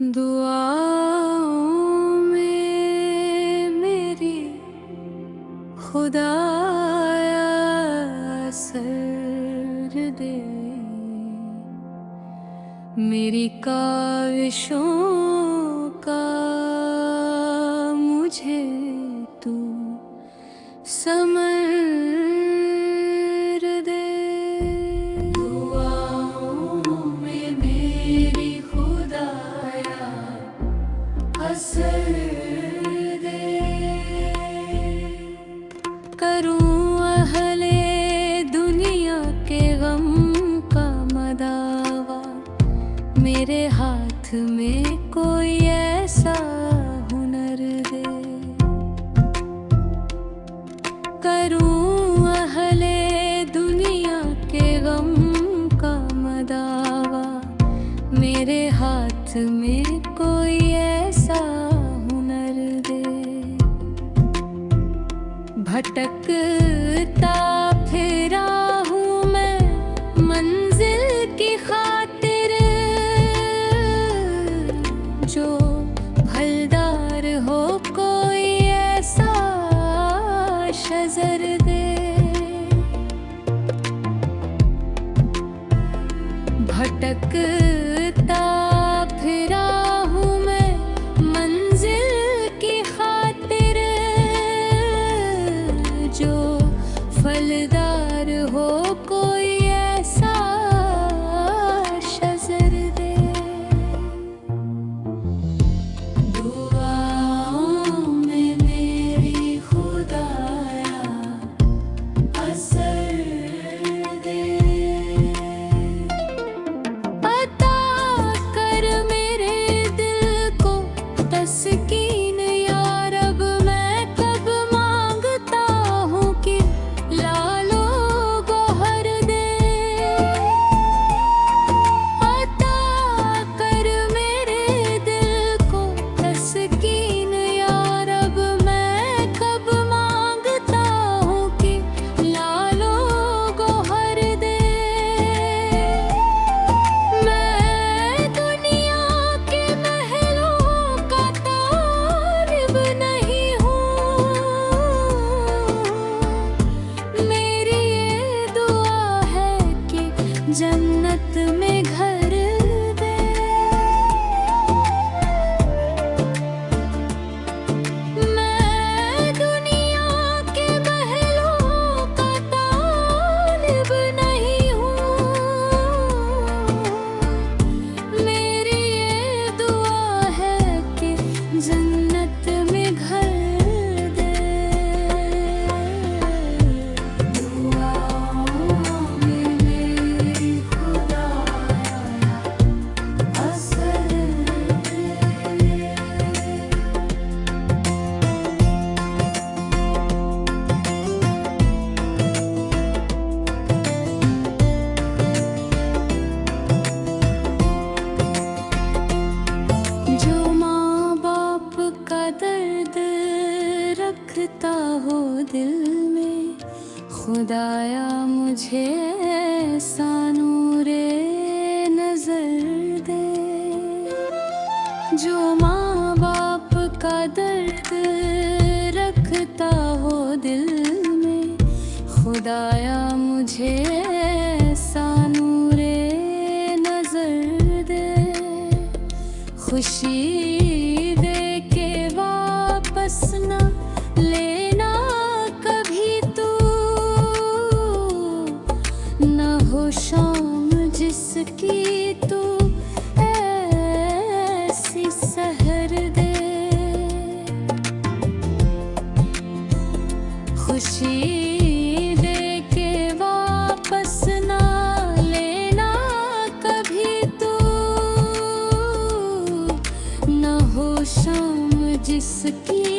दुआओं में मेरी खुदाया असर दे, मेरी काविशों का मुझे तू समर दे। दुआओं में मेरी खुदाया असर दे, करूं अहले दुनिया के गम का मदावा, मेरे हाथ में कोई ऐसा हुनर दे। करूं अहले दुनिया के गम का मदावा, मेरे हाथ में कोई ऐसा हुनर दे। भटकता फिरा हूँ मैं मंजिल की खातिर, जो फलदार हो कोई ऐसा शजर दे। भटकता फिरा हूँ मैं मंजिल की खातिर, जो फलदार हो कोई ऐसा शजर दे। दुआओं में मेरी खुदाया असर दे, अता कर मेरे दिल को तस्कीन या रब। मैं कब मांगता हूँ कि लालो गौहर दे। अता कर मेरे दिल को तस्कीन या रब। मैं कब मांगता हूँ कि लालो गौहर दे। मैं दुनिया के महलों का तालिब नहीं हूँ, मेरी ये दुआ है कि जन्नत में घर दे। मैं दुनिया के महलों का तालिब नहीं हूँ, मेरी ये दुआ है कि जन्नत में घर दे। दुआओं में मेरी खुदाया असर दे। जो माँ बाप का दर्द रखता हो दिल में, खुदाया मुझे ऐसा नूरे नजर दे। जो माँ बाप का दर्द रखता हो दिल में, खुदाया मुझे ऐसा नूरे नजर दे। खुशी दे के वापस ना लेना कभी तू, न हो शाम जिसकी तू ऐसी सहर दे। खुशी दे के वापस ना लेना कभी तू, न हो शाम जिसकी